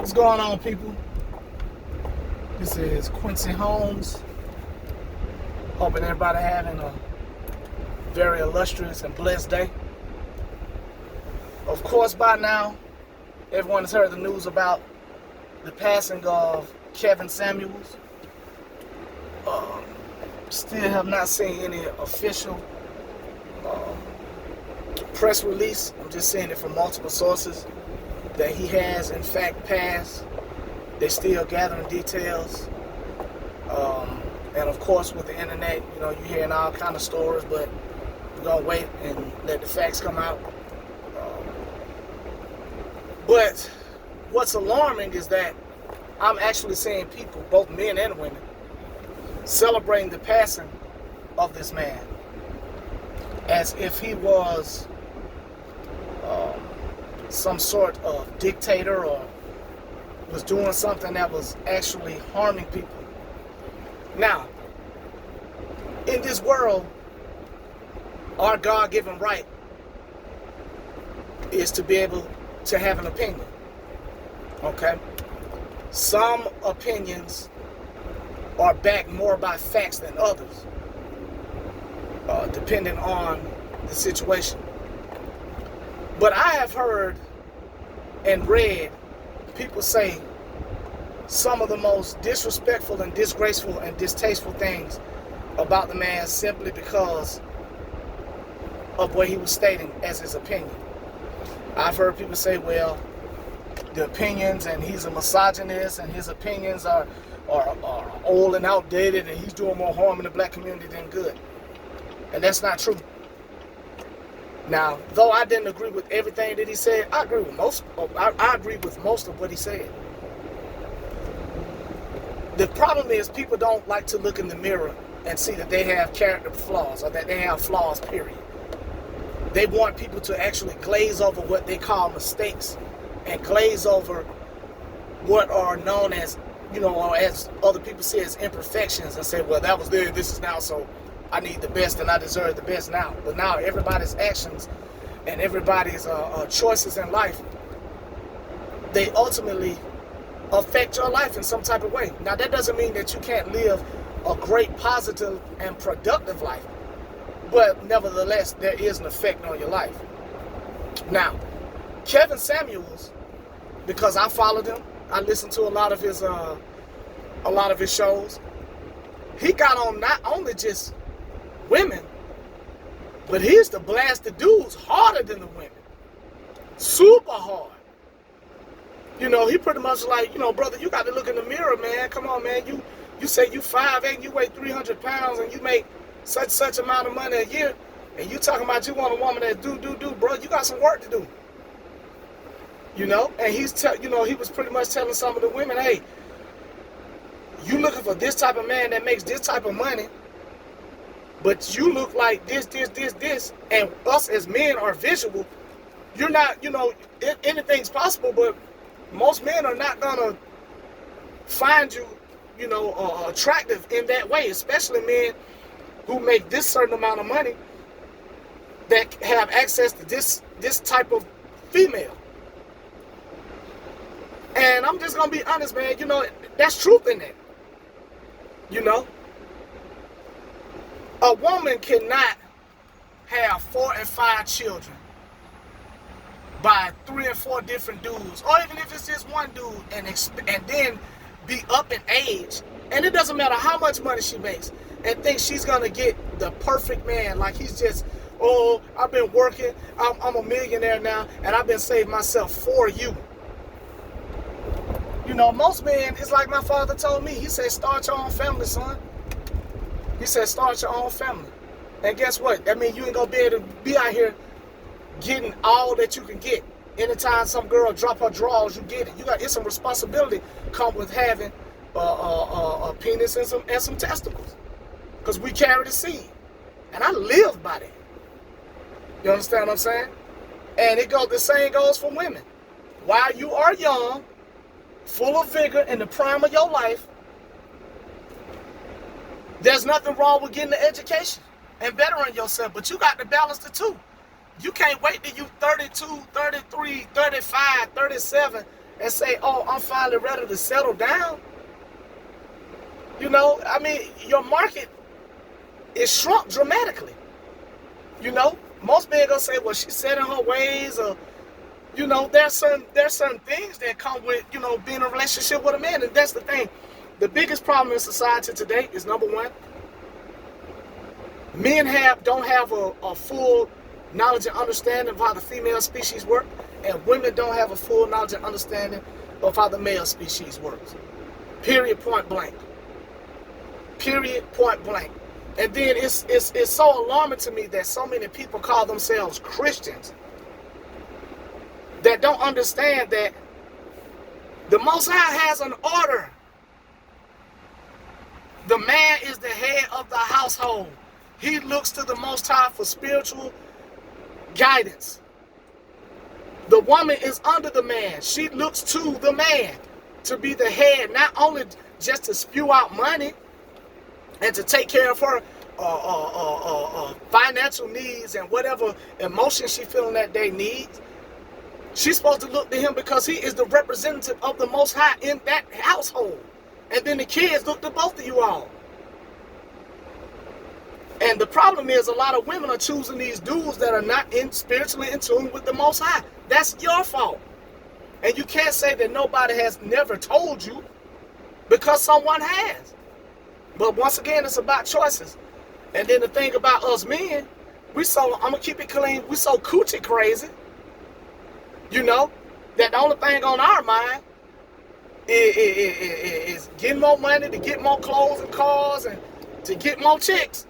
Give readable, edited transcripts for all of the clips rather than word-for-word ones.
What's going on, people? This is Quincy Holmes. Hoping everybody having a very illustrious and blessed day. Of course, by now, everyone has heard the news about the passing of Kevin Samuels. Still have not seen any official press release. I'm just seeing it from multiple sources that he has in fact passed. They're still gathering details. And of course, with the internet, you're hearing all kind of stories, but we're going to wait and let the facts come out. But what's alarming is that I'm actually seeing people, both men and women, celebrating the passing of this man as if he was some sort of dictator or was doing something that was actually harming people. Now, in this world, our God-given right is to be able to have an opinion. Okay? Some opinions are backed more by facts than others, depending on the situation. But I have heard and read people say some of the most disrespectful and disgraceful and distasteful things about the man simply because of what he was stating as his opinion. I've heard people say, well, the opinions, and he's a misogynist, and his opinions are old and outdated, and he's doing more harm in the black community than good. And that's not true. Now, though I didn't agree with everything that he said, I agree with most of what he said. The problem is people don't like to look in the mirror and see that they have character flaws or that they have flaws, period. They want people to actually glaze over what they call mistakes and glaze over what are known as, or as other people say, as imperfections, and say, well, that was there, this is now, so I need the best and I deserve the best now. But now everybody's actions and everybody's choices in life, they ultimately affect your life in some type of way. Now, that doesn't mean that you can't live a great, positive, and productive life. But nevertheless, there is an effect on your life. Now, Kevin Samuels, because I followed him, I listened to a lot of his shows. He got on not only just women, but he used to blast the dudes harder than the women. Super hard. He pretty much like, brother, you got to look in the mirror, man. Come on, man. You say you 5'8", you weigh 300 pounds, and you make such amount of money a year, and you talking about you want a woman that do, bro. You got some work to do. And he was pretty much telling some of the women, hey, you looking for this type of man that makes this type of money, but you look like this, and us as men are visual. You're not, anything's possible, but most men are not gonna find you, attractive in that way, especially men who make this certain amount of money that have access to this type of female. And I'm just gonna be honest, man, that's truth in that. A woman cannot have 4 and 5 children by 3 and 4 different dudes, or even if it's just one dude, and then be up in age, and it doesn't matter how much money she makes, and think she's gonna get the perfect man, like he's just, oh, I've been working, I'm a millionaire now, and I've been saving myself for you. Most men, it's like my father told me. He said, start your own family, son. He said, start your own family. And guess what? That means you ain't gonna be able to be out here getting all that you can get. Anytime some girl drop her drawers, you get it. It's some responsibility come with having a penis and some testicles. Because we carry the seed. And I live by that. You understand what I'm saying? And the same goes for women. While you are young, full of vigor, in the prime of your life, there's nothing wrong with getting an education and bettering yourself, but you got to balance the two. You can't wait till you 32, 33, 35, 37, and say, oh, I'm finally ready to settle down. You know, I mean, your market is shrunk dramatically. You know, most men gonna say, well, she's set in her ways, or, you know, there's certain things that come with, you know, being in a relationship with a man. And that's the thing. The biggest problem in society today is, number one, men don't have a full knowledge and understanding of how the female species work, and women don't have a full knowledge and understanding of how the male species works. Period, point blank. Period, point blank. And then it's so alarming to me that so many people call themselves Christians that don't understand that the Most High has an order. The man is the head of the household. He looks to the Most High for spiritual guidance. The woman is under the man. She looks to the man to be the head, not only just to spew out money and to take care of her financial needs and whatever emotion she feeling that day needs. She's supposed to look to him because he is the representative of the Most High in that household. And then the kids look to both of you all. And the problem is, a lot of women are choosing these dudes that are not spiritually in tune with the Most High. That's your fault. And you can't say that nobody has never told you, because someone has. But once again, it's about choices. And then the thing about us men, I'm going to keep it clean, we so coochie crazy, you know, that the only thing on our mind is getting more money, to get more clothes and cars, and to get more chicks.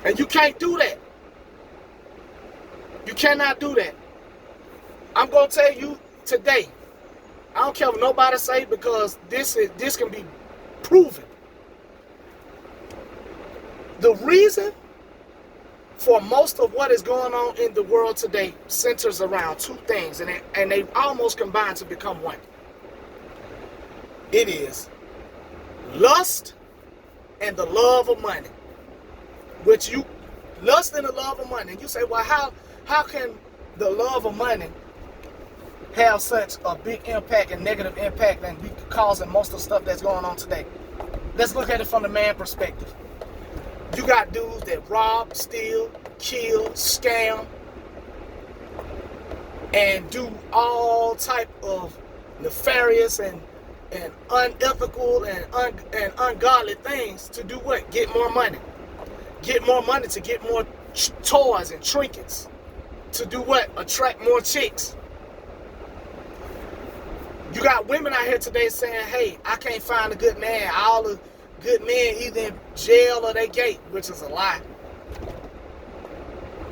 And you can't do that. You cannot do that. I'm going to tell you today, I don't care what nobody say, because this can be proven. The reason for most of what is going on in the world today centers around two things, and they almost combine to become one. It is lust and the love of money. Lust and the love of money. And you say, well, how can the love of money have such a big impact and negative impact and be causing most of the stuff that's going on today? Let's look at it from the man perspective. You got dudes that rob, steal, kill, scam, and do all type of nefarious and unethical and ungodly things to do what? Get more money. Get more money to get more toys and trinkets. To do what? Attract more chicks. You got women out here today saying, hey, I can't find a good man. All the good men either in jail or they gay, which is a lie.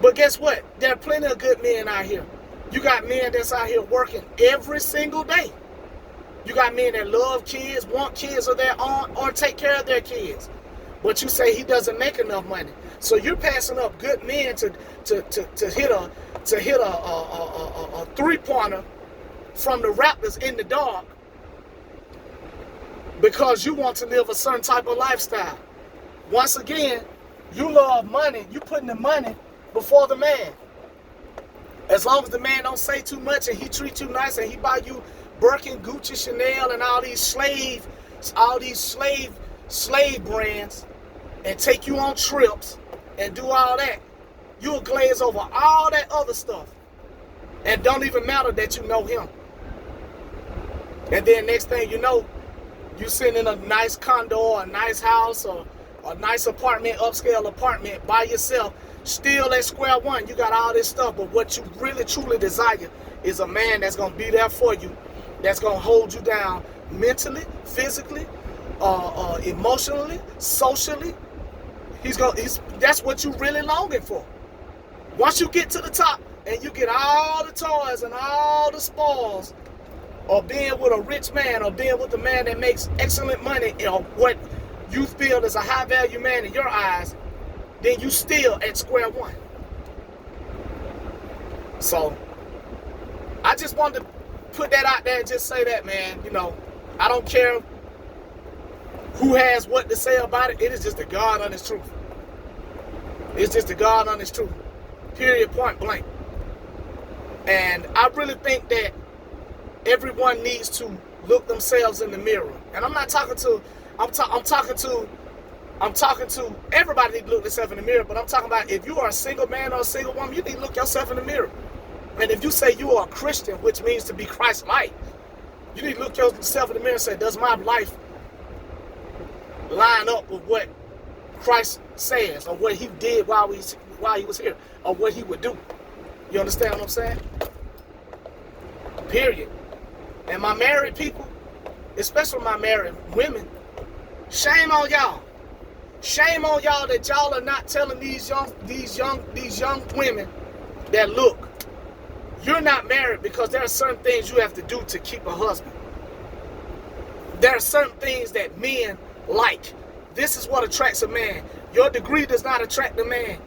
But guess what? There are plenty of good men out here. You got men that's out here working every single day. You got men that love kids, want kids of their own, or take care of their kids. But you say he doesn't make enough money. So you're passing up good men to hit a three-pointer from the Raptors in the dark because you want to live a certain type of lifestyle. Once again, you love money. You putting the money before the man. As long as the man don't say too much and he treats you nice and he buy you Birkin, Gucci, Chanel, and all these slave brands, and take you on trips and do all that, you'll glaze over all that other stuff. And don't even matter that you know him. And then next thing you know, you sitting in a nice condo or a nice house or a nice apartment, upscale apartment by yourself, still at square one. You got all this stuff, but what you really truly desire is a man that's going to be there for you, that's going to hold you down mentally, physically, emotionally, socially. That's what you really longing for. Once you get to the top and you get all the toys and all the spoils, or being with a rich man, or being with a man that makes excellent money, or what you feel is a high value man in your eyes, then you still at square one. So I just wanted to put that out there and just say that, man. You know, I don't care who has what to say about it. It is just the God honest truth. It's just the God honest truth. Period, point blank. And I really think that everyone needs to look themselves in the mirror. And I'm not talking to, I'm talking to everybody need to look themselves in the mirror, but I'm talking about if you are a single man or a single woman, you need to look yourself in the mirror. And if you say you are a Christian, which means to be Christ-like, you need to look yourself in the mirror and say, does my life line up with what Christ says, or what he did while he was here, or what he would do? You understand what I'm saying? Period. And my married people, especially my married women, shame on y'all. Shame on y'all that y'all are not telling these young women that, look, you're not married because there are certain things you have to do to keep a husband. There are certain things that men like. This is what attracts a man. Your degree does not attract a man.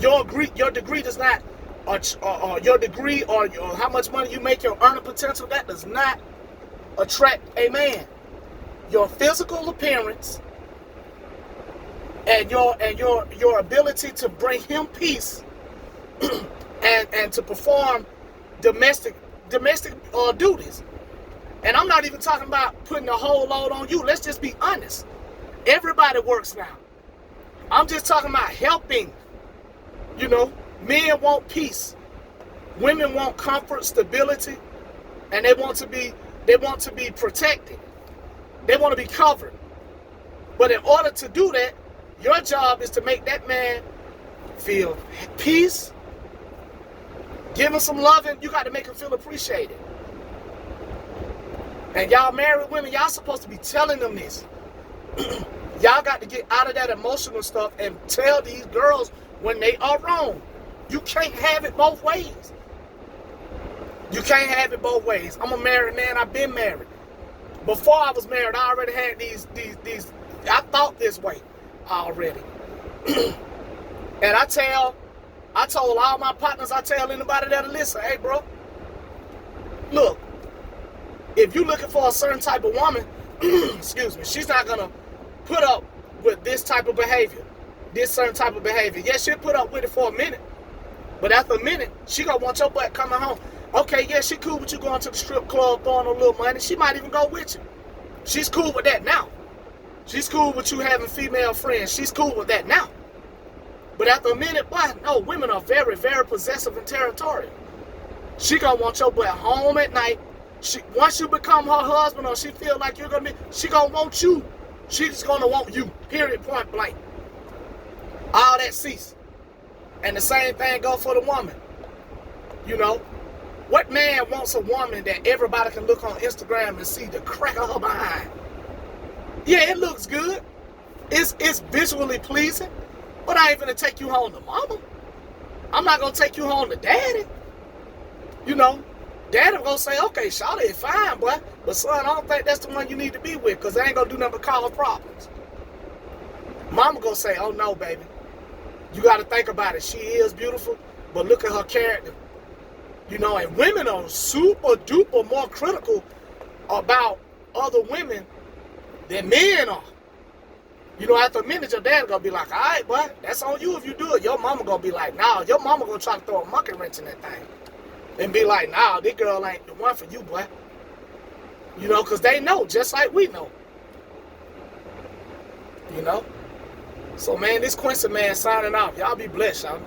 Your degree does not, your degree or how much money you make, your earning potential, that does not attract a man. Your physical appearance and your ability to bring him peace and to perform domestic duties. And I'm not even talking about putting the whole load on you. Let's just be honest. Everybody works now. I'm just talking about helping. You know, men want peace. Women want comfort, stability, and they want to be protected. They want to be covered. But in order to do that, your job is to make that man feel peace. Give him some loving. You got to make him feel appreciated. And y'all married women, y'all supposed to be telling them this. Y'all got to get out of that emotional stuff and tell these girls when they are wrong. You can't have it both ways. You can't have it both ways. I'm a married man. I've been married. Before I was married, I already had these I thought this way already. And I told all my partners, I tell anybody that'll listen, hey bro, look, if you're looking for a certain type of woman, excuse me, she's not gonna put up with this type of behavior, this certain type of behavior. Yeah, she'll put up with it for a minute, but after a minute, she gonna want your butt coming home. Okay, yeah, she cool with you going to the strip club, throwing a little money. She might even go with you. She's cool with that now. She's cool with you having female friends. She's cool with that now. But after a minute, boy, no, women are very, very possessive and territorial. She gonna want your butt home at night. Once you become her husband, or she feel like you're gonna be, she gonna want you. She's gonna want you, period, point blank. All that cease. And the same thing goes for the woman. You know, what man wants a woman that everybody can look on Instagram and see the crack of her behind? Yeah, it looks good. It's visually pleasing. But I ain't gonna take you home to mama. I'm not gonna take you home to daddy. You know, daddy gonna say, okay, shawty, it's fine, boy. But son, I don't think that's the one you need to be with, because they ain't gonna do nothing but cause problems. Mama gonna say, oh no, baby. You gotta think about it. She is beautiful, but look at her character. You know, and women are super duper more critical about other women than men are. You know, after a minute, your dad gonna be like, all right, boy, that's on you if you do it. Your mama gonna be like, nah, your mama gonna try to throw a monkey wrench in that thing. And be like, nah, this girl ain't the one for you, boy. You know, because they know, just like we know. You know? So, man, this Quincy man signing off. Y'all be blessed, y'all.